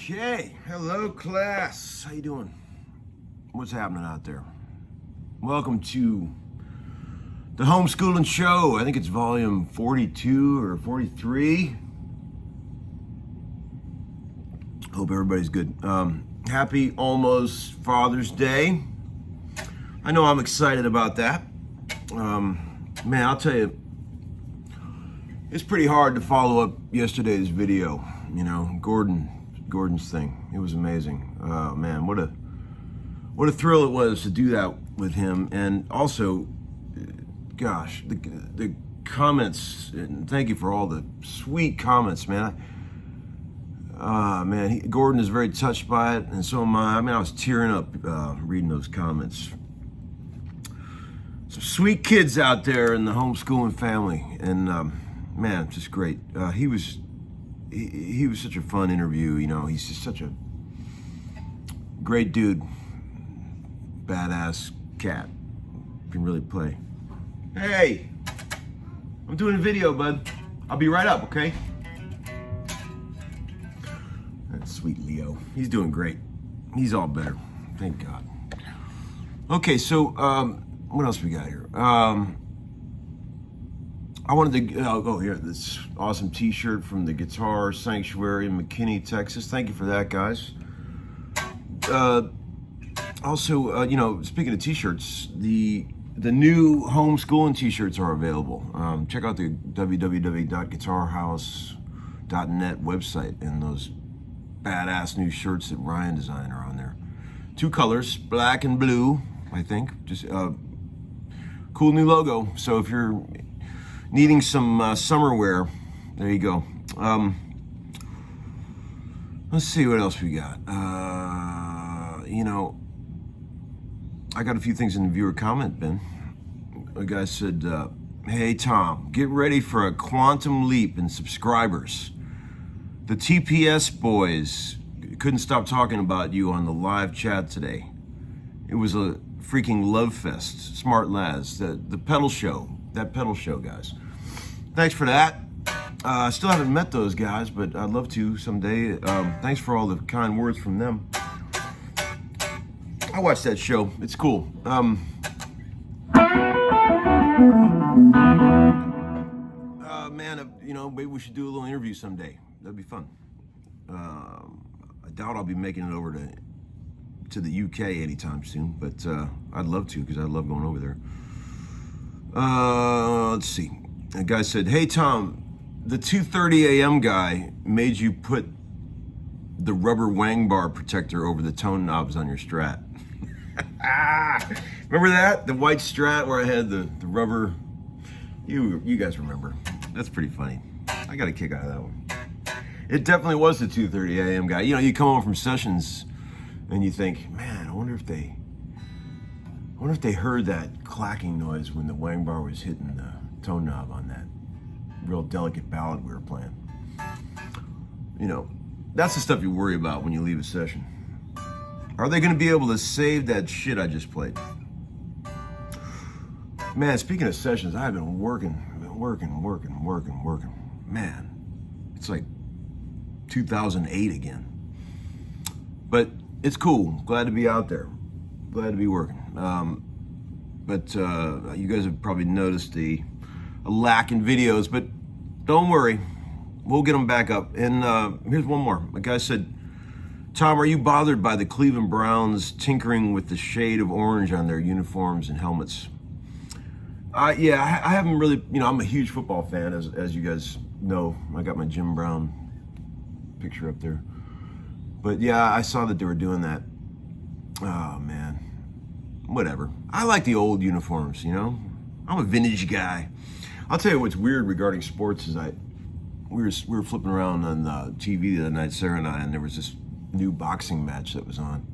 Okay, hello class. How you doing? What's happening out there? Welcome to the Homeschooling Show. I think it's volume 42 or 43. Hope everybody's good. Happy almost Father's Day. I know I'm excited about that. Man, I'll tell you, it's pretty hard to follow up yesterday's video. You know, Gordon's thing. It was amazing. Man, what a thrill it was to do that with him. And also, gosh, the comments, and thank you for all the sweet comments, man. Gordon is very touched by it, and so am I. I mean, I was tearing up reading those comments. Some sweet kids out there in the homeschooling family, and man, just great. He was such a fun interview. You know, he's just such a great dude, badass cat. Can really play. Hey, I'm doing a video, bud. I'll be right up, okay? That's sweet Leo. He's doing great. He's all better. Thank God. Okay, so what else we got here? I wanted to go here. This awesome T-shirt from the Guitar Sanctuary in McKinney, Texas. Thank you for that, guys. Also, you know, speaking of T-shirts, the new homeschooling T-shirts are available. Check out the www.guitarhouse.net website, and those badass new shirts that Ryan designed are on there. 2 colors, black and blue, I think. Just cool new logo. So if you're needing some summer wear, there you go. Let's see what else we got. I got a few things in the viewer comment bin. A guy said, hey Tom, get ready for a quantum leap in subscribers. The TPS boys couldn't stop talking about you on the live chat today. It was a freaking love fest. Smart lads. The pedal show. That pedal show, guys. Thanks for that. I still haven't met those guys, but I'd love to someday. Thanks for all the kind words from them. I watched that show. It's cool. Man, maybe we should do a little interview someday. That'd be fun. I doubt I'll be making it over to the UK anytime soon, but I'd love to because I love going over there. Let's see. A guy said, hey Tom, the 2:30 a.m. guy made you put the rubber wang bar protector over the tone knobs on your Strat. Remember that? The white Strat where I had the rubber. You guys remember. That's pretty funny. I got a kick out of that one. It definitely was the 2:30 a.m. guy. You come home from sessions and you think, man, I wonder if they heard that clacking noise when the wang bar was hitting the tone knob on that real delicate ballad we were playing. That's the stuff you worry about when you leave a session. Are they going to be able to save that shit I just played? Man, speaking of sessions, I've been working. Man, it's like 2008 again. But it's cool. Glad to be out there. Glad to be working. But you guys have probably noticed a lack in videos, but don't worry. We'll get them back up. And here's one more. A guy said, Tom, are you bothered by the Cleveland Browns tinkering with the shade of orange on their uniforms and helmets? Yeah, I haven't really, I'm a huge football fan, as you guys know. I got my Jim Brown picture up there. But yeah, I saw that they were doing that. Oh, man. Whatever. I like the old uniforms, I'm a vintage guy. I'll tell you what's weird regarding sports is we were flipping around on TV the other night, Sarah and I, and there was this new boxing match that was on.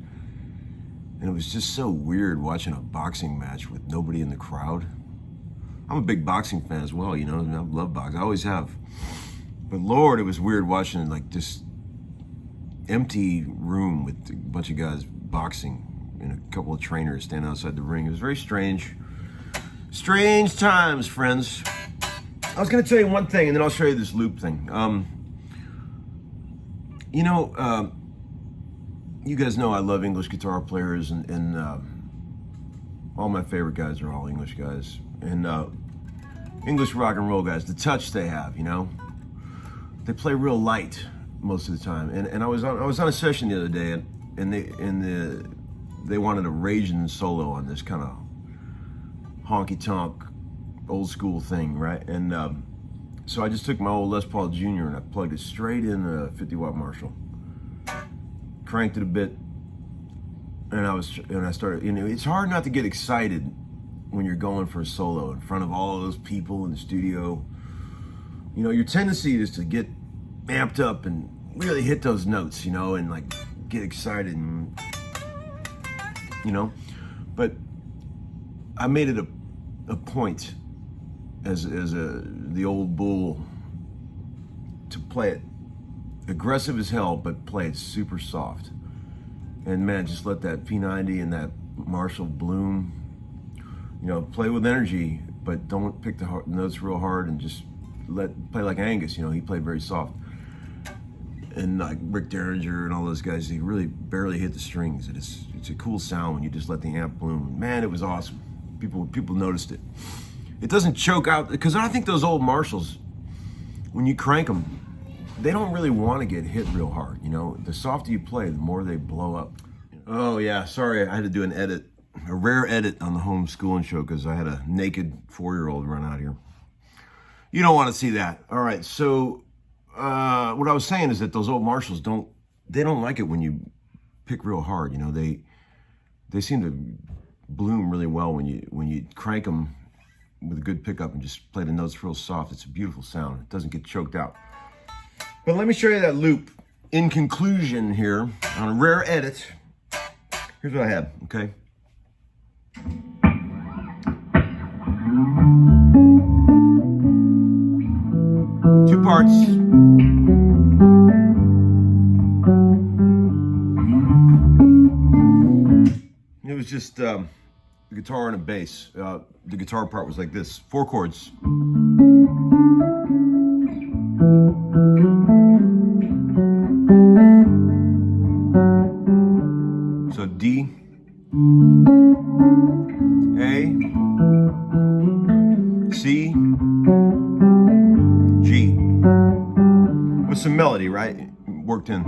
And it was just so weird watching a boxing match with nobody in the crowd. I'm a big boxing fan as well, I love boxing. I always have. But Lord, it was weird watching like this empty room with a bunch of guys boxing and a couple of trainers standing outside the ring. It was very strange. Strange times, friends. I was going to tell you one thing, and then I'll show you this loop thing. You guys know I love English guitar players, and all my favorite guys are all English guys. And English rock and roll guys, the touch they have, they play real light most of the time. And I was on a session the other day, and they wanted a raging solo on this kind of honky tonk old school thing, right? And so I just took my old Les Paul Jr. and I plugged it straight in a 50-watt Marshall, cranked it a bit, and I started. It's hard not to get excited when you're going for a solo in front of all of those people in the studio. Your tendency is to get amped up and really hit those notes, and like get excited, and but I made it a point as the old bull to play it aggressive as hell, but play it super soft. And man, just let that P90 and that Marshall bloom. Play with energy, but don't pick the notes real hard, and just play like Angus. He played very soft. And like Rick Derringer and all those guys, they really barely hit the strings. It's a cool sound when you just let the amp bloom. Man, it was awesome. People noticed it. It doesn't choke out, because I think those old Marshalls, when you crank them, they don't really want to get hit real hard. The softer you play, the more they blow up. Oh yeah, sorry, I had to do an edit. A rare edit on the Homeskoolin show because I had a naked 4-year-old run out here. You don't want to see that. All right, so what I was saying is that those old Marshalls don't like it when you pick real hard. They seem to bloom really well when you crank them with a good pickup and just play the notes real soft. It's a beautiful sound. It doesn't get choked out. But let me show you that loop. In conclusion here, on a rare edit, here's what I have, okay? Two parts. It was just the guitar and a bass. The guitar part was like this, 4 chords. So D, A, C, G. With some melody, right? Worked in.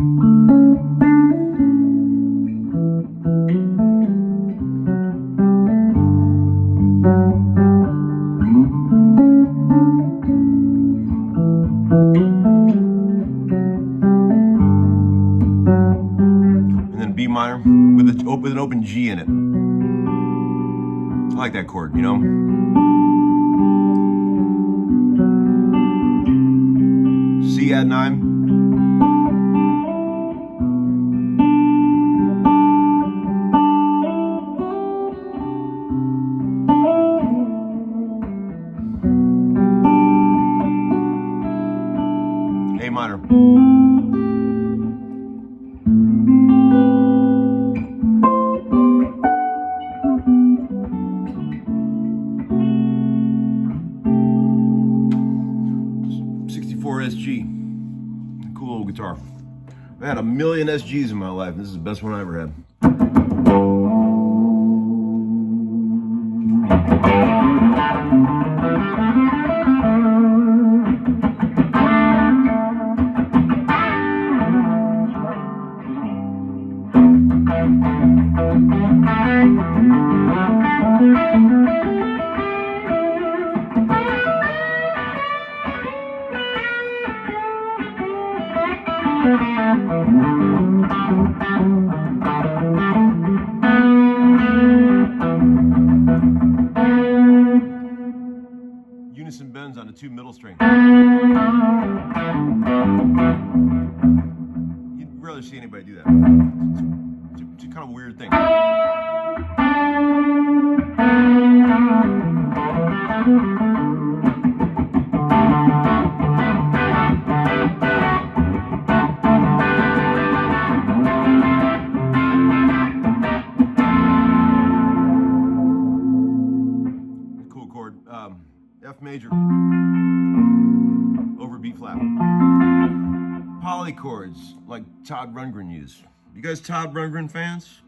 And then B minor with an open G in it. I like that chord, you know? C add 9. A minor. SG. Cool old guitar. I had a million SGs in my life. This is the best one I ever had. Unison bends on the 2 middle string. You'd rarely see anybody do that. It's a kind of weird thing. Cool chord. F major over B flat. Polychords like Todd Rundgren used. You guys Todd Rundgren fans?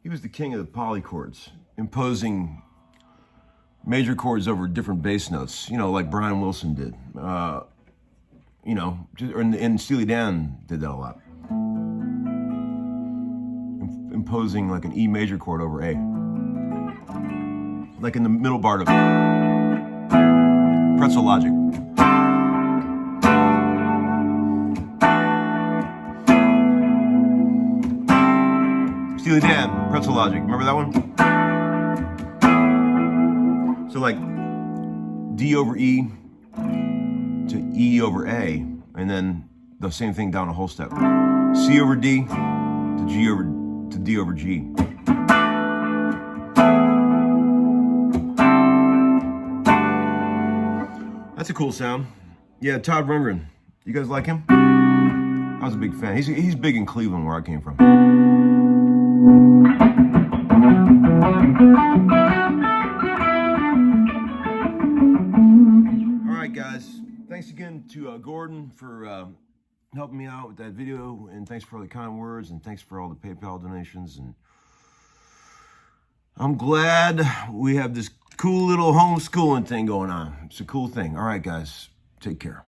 He was the king of the polychords, imposing major chords over different bass notes, you know, like Brian Wilson did. You know, and Steely Dan did that a lot. Imposing like an E major chord over A. Like in the middle part of pretzel logic. Steely Dan, pretzel logic. Remember that one? So like D over E to E over A, and then the same thing down a whole step. C over D to G over to D over G. That's a cool sound. Yeah, Todd Rundgren. You guys like him? I was a big fan. He's big in Cleveland, where I came from. All right, guys. Thanks again to Gordon for helping me out with that video, and thanks for all the kind words, and thanks for all the PayPal donations. And I'm glad we have this cool little homeschooling thing going on. It's a cool thing. All right, guys. Take care.